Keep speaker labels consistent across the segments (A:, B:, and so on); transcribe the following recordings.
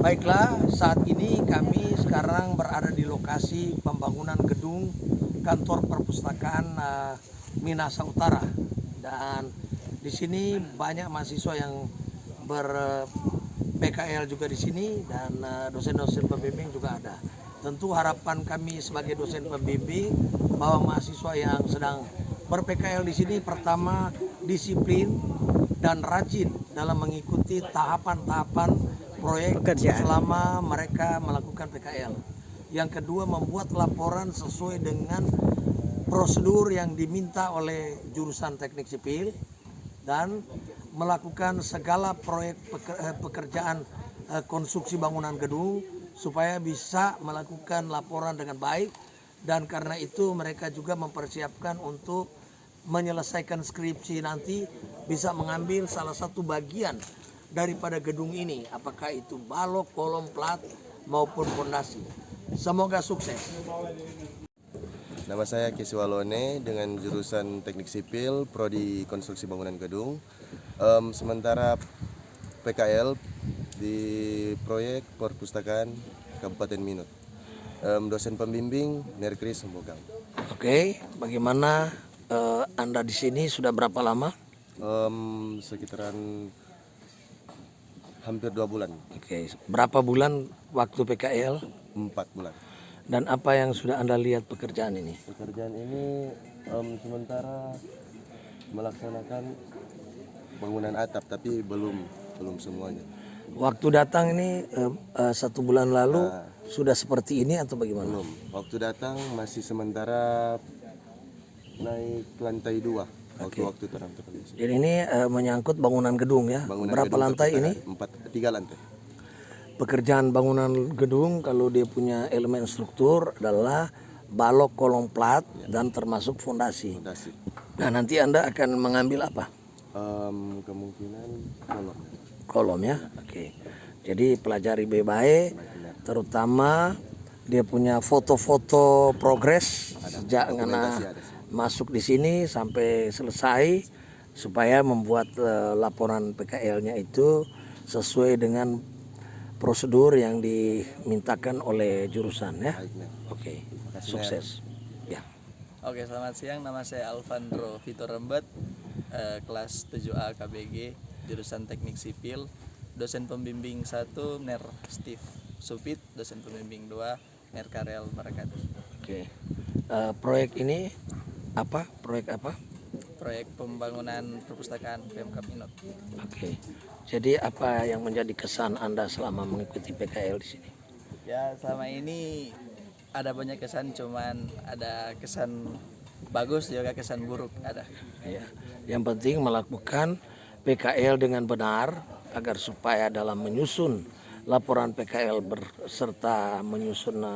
A: Baiklah, saat ini kami sekarang berada di lokasi pembangunan gedung kantor perpustakaan Minahasa Utara, dan di sini banyak mahasiswa yang ber PKL juga di sini, dan dosen-dosen pembimbing juga ada. Tentu harapan kami sebagai dosen pembimbing bahwa mahasiswa yang sedang ber-PKL di sini pertama disiplin dan rajin dalam mengikuti tahapan-tahapan proyek selama mereka melakukan PKL. Yang kedua, membuat laporan sesuai dengan prosedur yang diminta oleh jurusan teknik sipil dan melakukan segala proyek pekerjaan konstruksi bangunan gedung supaya bisa melakukan laporan dengan baik, dan karena itu mereka juga mempersiapkan untuk menyelesaikan skripsi nanti bisa mengambil salah satu bagian daripada gedung ini, apakah itu balok, kolom, plat maupun fondasi. Semoga sukses.
B: Nama saya Kiswalone dengan jurusan Teknik Sipil, Prodi Konstruksi Bangunan Gedung. Sementara PKL di proyek perpustakaan Kabupaten Minut. Dosen pembimbing Nerkris Sembogang.
A: Oke, bagaimana Anda di sini sudah berapa lama?
B: Sekitaran hampir 2 bulan.
A: Oke, berapa bulan waktu PKL?
B: 4 bulan.
A: Dan apa yang sudah Anda lihat pekerjaan ini?
B: Pekerjaan ini sementara melaksanakan bangunan atap, tapi belum semuanya.
A: Waktu datang ini 1 bulan lalu sudah seperti ini atau bagaimana?
B: Belum. Waktu datang masih sementara naik lantai 2. Waktu terang-terang.
A: Jadi ini menyangkut bangunan gedung ya.
B: Bangunan
A: Berapa
B: gedung
A: lantai ini?
B: 3 lantai.
A: Pekerjaan bangunan gedung kalau dia punya elemen struktur adalah balok, kolom, plat, dan termasuk fondasi. Nah, nanti Anda akan mengambil apa?
B: Kemungkinan kolom.
A: Kolom ya. Oke. Jadi pelajari baik-baik, terutama dia punya foto-foto progres sejak masuk di sini sampai selesai, supaya membuat laporan PKL-nya itu sesuai dengan prosedur yang dimintakan oleh jurusan ya. Oke, sukses. Ya.
C: Oke, selamat siang. Nama saya Alvandro Vitor Rembet, kelas 7A KBG, jurusan Teknik Sipil. Dosen pembimbing 1 Ner Steve Supit, dosen pembimbing 2 Ner Karel Barakat.
A: Oke. Proyek ini apa? Proyek apa?
C: Proyek pembangunan perpustakaan PMK Minot.
A: Oke. Jadi apa yang menjadi kesan Anda selama mengikuti PKL di sini?
C: Ya, selama ini ada banyak kesan, cuman ada kesan bagus juga kesan buruk ada.
A: Ya. Yang penting melakukan PKL dengan benar agar supaya dalam menyusun laporan PKL berserta menyusun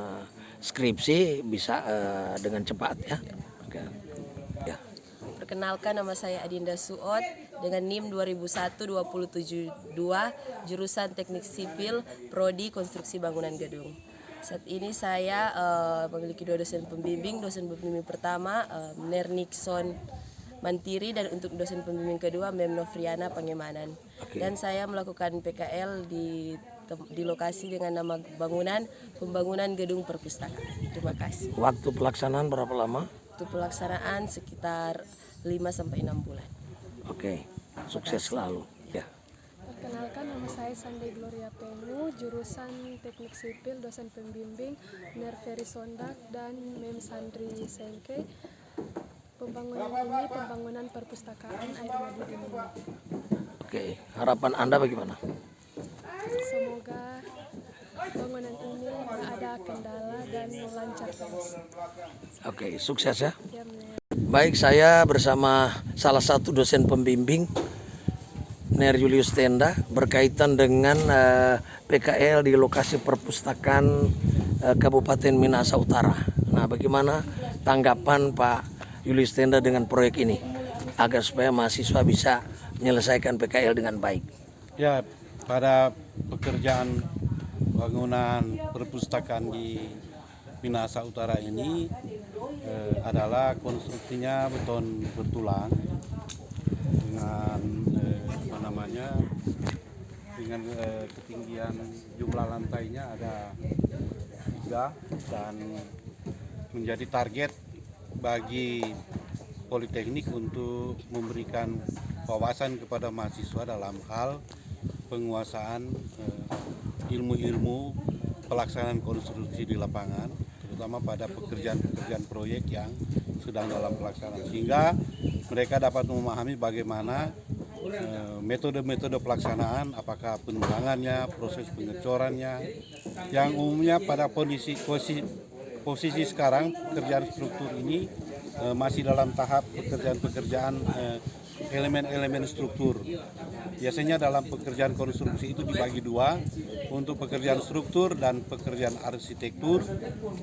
A: skripsi bisa dengan cepat ya. Oke. Ya.
D: Perkenalkan, nama saya Adinda Suot dengan NIM 2001-272, jurusan Teknik Sipil, Prodi Konstruksi Bangunan Gedung. Saat ini saya memiliki 2 dosen pembimbing. Dosen pembimbing pertama Ner Nixon Mantiri, dan untuk dosen pembimbing kedua Mem Novriana Pangemanan. Dan saya melakukan PKL di lokasi dengan nama pembangunan gedung perpustakaan. Terima kasih.
A: Waktu pelaksanaan berapa lama?
D: Untuk pelaksanaan sekitar 5-6 bulan.
A: Oke, sukses selalu. Ya.
E: Perkenalkan, nama saya Sandai Gloria Penu, jurusan Teknik Sipil, dosen pembimbing Ner Ferry Sondak dan Mem Sandri Sengke. Pembangunan ini pembangunan perpustakaan Air Madu di Minot.
A: Oke, harapan Anda bagaimana?
E: Semoga bangunan ini tidak ada kendala dan lancar terus.
A: Oke, sukses ya.
E: Ya,
A: Baik, saya bersama salah satu dosen pembimbing Ner Julius Tenda berkaitan dengan PKL di lokasi perpustakaan Kabupaten Minahasa Utara. Nah, bagaimana tanggapan Pak Julius Tenda dengan proyek ini agar supaya mahasiswa bisa menyelesaikan PKL dengan baik?
F: Ya, pada pekerjaan bangunan perpustakaan di Minahasa Utara ini adalah konstruksinya beton bertulang dengan dengan ketinggian jumlah lantainya ada 3 dan menjadi target bagi Politeknik untuk memberikan wawasan kepada mahasiswa dalam hal penguasaan ilmu-ilmu pelaksanaan konstruksi di lapangan, terutama pada pekerjaan-pekerjaan proyek yang sedang dalam pelaksanaan, sehingga mereka dapat memahami bagaimana metode-metode pelaksanaan, apakah penebangannya, proses pengecorannya, yang umumnya pada posisi sekarang pekerjaan struktur ini masih dalam tahap pekerjaan-pekerjaan elemen-elemen struktur. Biasanya dalam pekerjaan konstruksi itu dibagi 2, untuk pekerjaan struktur dan pekerjaan arsitektur,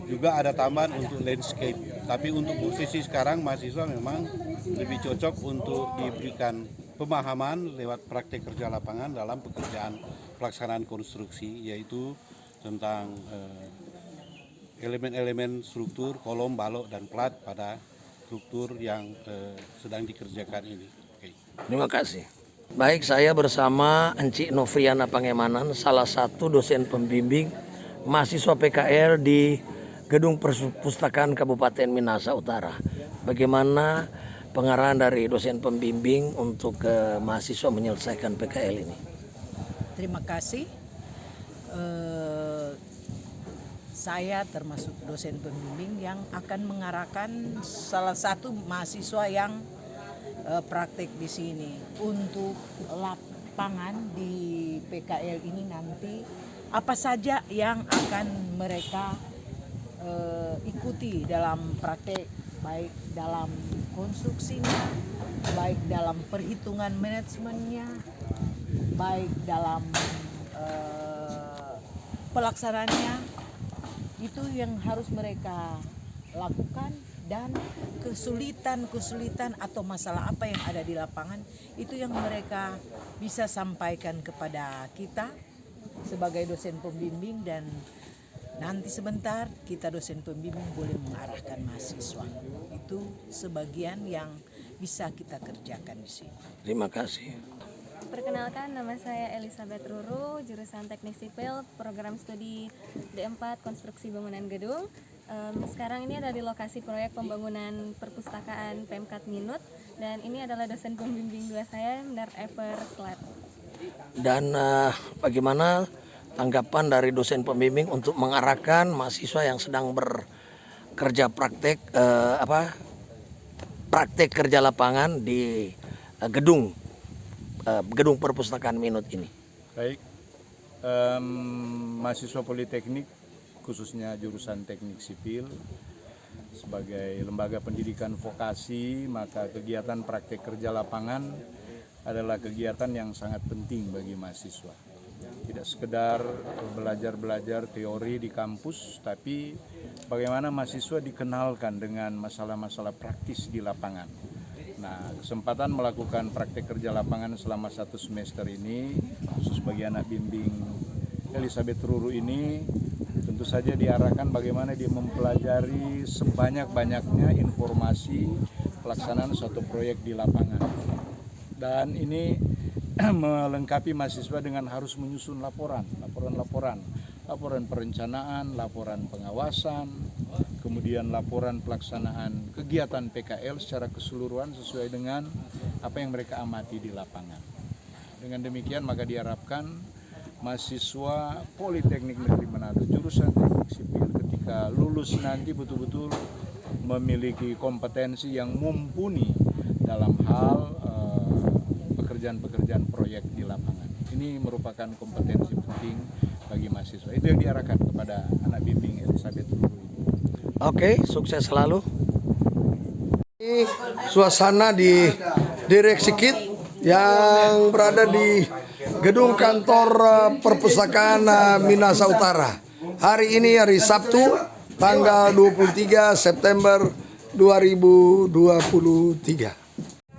F: juga ada tambahan untuk landscape. Tapi untuk posisi sekarang mahasiswa memang lebih cocok untuk diberikan pemahaman lewat praktek kerja lapangan dalam pekerjaan pelaksanaan konstruksi, yaitu tentang elemen-elemen struktur, kolom, balok, dan plat pada struktur yang sedang dikerjakan ini. Oke.
A: Terima kasih. Baik, saya bersama Encik Novriana Pangemanan, salah satu dosen pembimbing mahasiswa PKL di Gedung Perpustakaan Kabupaten Minahasa Utara. Bagaimana pengarahan dari dosen pembimbing untuk mahasiswa menyelesaikan PKL ini?
G: Terima kasih. Saya termasuk dosen pembimbing yang akan mengarahkan salah satu mahasiswa yang praktek di sini. Untuk lapangan di PKL ini nanti apa saja yang akan mereka ikuti dalam praktek, baik dalam konstruksinya, baik dalam perhitungan manajemennya, baik dalam pelaksanaannya. Itu yang harus mereka lakukan, dan kesulitan atau masalah apa yang ada di lapangan itu yang mereka bisa sampaikan kepada kita sebagai dosen pembimbing, dan nanti sebentar kita dosen pembimbing boleh mengarahkan mahasiswa. Itu sebagian yang bisa kita kerjakan di sini.
A: Terima kasih.
H: Perkenalkan, nama saya Elizabeth Ruru, jurusan Teknik Sipil, program studi D4 Konstruksi Bangunan Gedung. Sekarang ini ada di lokasi proyek pembangunan perpustakaan PMK Minut, dan ini adalah dosen pembimbing 2 saya, Mr. Ever Slat.
A: Dan bagaimana tanggapan dari dosen pembimbing untuk mengarahkan mahasiswa yang sedang bekerja praktek kerja lapangan di gedung perpustakaan Minut ini?
I: Baik, mahasiswa Politeknik khususnya jurusan Teknik Sipil sebagai lembaga pendidikan vokasi, maka kegiatan praktek kerja lapangan adalah kegiatan yang sangat penting bagi mahasiswa. Tidak sekedar belajar teori di kampus, tapi bagaimana mahasiswa dikenalkan dengan masalah-masalah praktis di lapangan. Nah, kesempatan melakukan praktek kerja lapangan selama 1 semester ini, khusus bagi anak bimbing Elizabeth Ruru ini, tentu saja diarahkan bagaimana dia mempelajari sebanyak-banyaknya informasi pelaksanaan suatu proyek di lapangan. Dan ini melengkapi mahasiswa dengan harus menyusun laporan perencanaan, laporan pengawasan, kemudian laporan pelaksanaan kegiatan PKL secara keseluruhan sesuai dengan apa yang mereka amati di lapangan. Dengan demikian maka diharapkan mahasiswa Politeknik Negeri Manado jurusan Teknik Sipil ketika lulus nanti betul-betul memiliki kompetensi yang mumpuni dalam hal pekerjaan-pekerjaan proyek di lapangan. Ini merupakan kompetensi penting bagi mahasiswa. Itu yang diarahkan kepada anak bimbing Elizabeth Ruru ini.
A: Oke, sukses selalu. Suasana di Direksi KIT yang berada di gedung kantor perpustakaan Minahasa Utara. Hari ini hari Sabtu, tanggal 23 September 2023.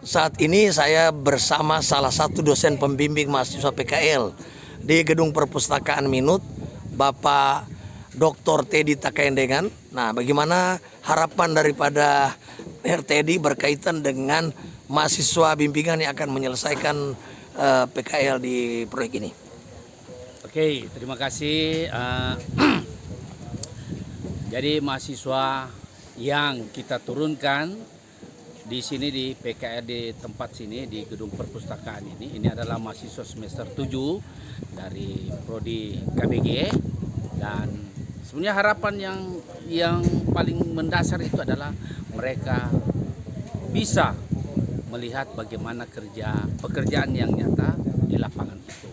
A: Saat ini saya bersama salah satu dosen pembimbing mahasiswa PKL di Gedung Perpustakaan Minut, Bapak Dr. Teddy Takaendengan. Nah, bagaimana harapan daripada Teddy berkaitan dengan mahasiswa bimbingan yang akan menyelesaikan PKL di proyek ini?
J: Oke, terima kasih. Jadi mahasiswa yang kita turunkan di sini di PKL di tempat sini di gedung perpustakaan ini adalah mahasiswa semester 7 dari prodi KBG, dan sebenarnya harapan yang paling mendasar itu adalah mereka bisa melihat bagaimana pekerjaan yang nyata di lapangan itu,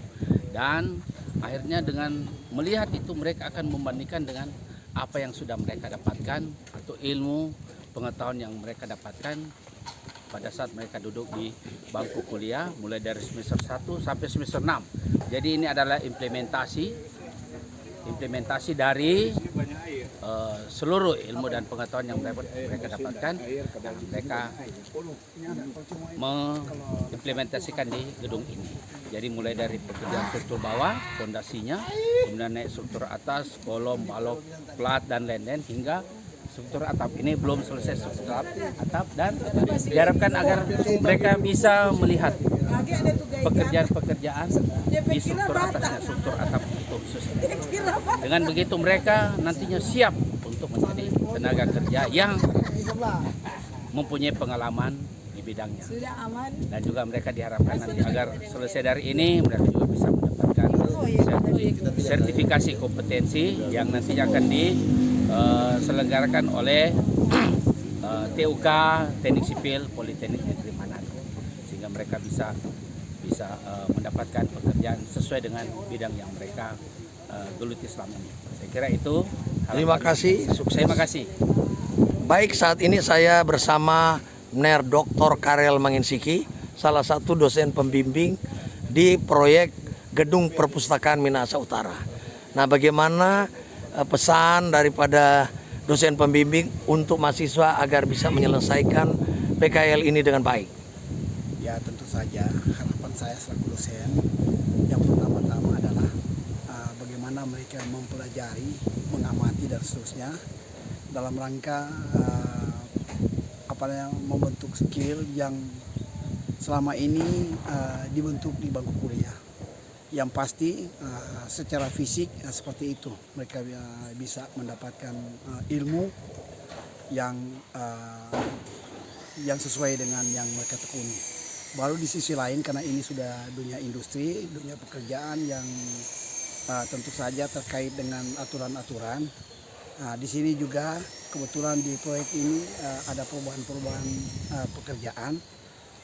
J: dan akhirnya dengan melihat itu mereka akan membandingkan dengan apa yang sudah mereka dapatkan atau ilmu pengetahuan yang mereka dapatkan pada saat mereka duduk di bangku kuliah mulai dari semester 1 sampai semester 6. Jadi ini adalah implementasi dari seluruh ilmu dan pengetahuan yang mereka dapatkan, dan mereka mengimplementasikan di gedung ini. Jadi mulai dari pekerjaan struktur bawah, fondasinya, kemudian naik struktur atas, kolom, balok, plat, dan lain-lain, hingga struktur atap. Ini belum selesai struktur atap, dan diharapkan agar mereka bisa melihat pekerjaan-pekerjaan di struktur atasnya, struktur atap itu khususnya. Dengan begitu mereka nantinya siap untuk menjadi tenaga kerja yang mempunyai pengalaman di bidangnya. Dan juga mereka diharapkan nanti agar selesai dari ini mereka juga bisa mendapatkan sertifikasi kompetensi yang nantinya akan diselenggarakan oleh TUK Teknik Sipil Politeknik Negeri Manado, sehingga mereka bisa mendapatkan pekerjaan sesuai dengan bidang yang mereka geluti selama ini. Saya kira itu.
A: Terima kasih, sukses.
J: Terima kasih.
A: Baik, saat ini saya bersama Mner Dr. Karel Manginsiki, salah satu dosen pembimbing di proyek Gedung Perpustakaan Minahasa Utara. Nah, bagaimana pesan daripada dosen pembimbing untuk mahasiswa agar bisa menyelesaikan PKL ini dengan baik?
K: Ya, tentu saja harapan saya selaku dosen yang pertama-tama adalah bagaimana mereka mempelajari, mengamati dan seterusnya dalam rangka membentuk skill yang selama ini dibentuk di bangku kuliah. Yang pasti secara fisik seperti itu mereka bisa mendapatkan ilmu yang sesuai dengan yang mereka tekuni. Baru di sisi lain, karena ini sudah dunia industri, dunia pekerjaan yang tentu saja terkait dengan aturan-aturan. Di sini juga kebetulan di proyek ini ada perubahan-perubahan pekerjaan,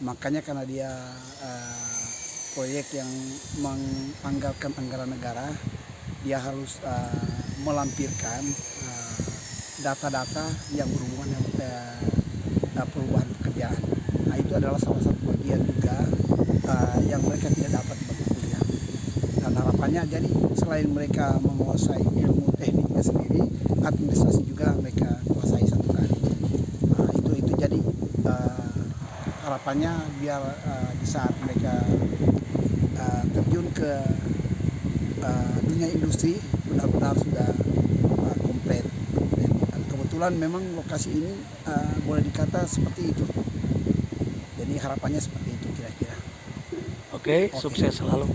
K: makanya karena dia proyek yang menganggarkan anggaran negara, dia harus melampirkan data-data yang berhubungan dengan perubahan pekerjaan. Nah, itu adalah salah satu bagian juga yang mereka tidak dapat di bangku kuliah. Dan harapannya jadi selain mereka menguasai ilmu tekniknya sendiri, administrasi juga mereka kuasai satu kali. Itu jadi harapannya biar di saat mereka terjun ke dunia industri benar-benar sudah komplit. Dan kebetulan memang lokasi ini boleh dikata seperti itu. Jadi harapannya seperti itu kira-kira.
A: Oke, sukses selalu.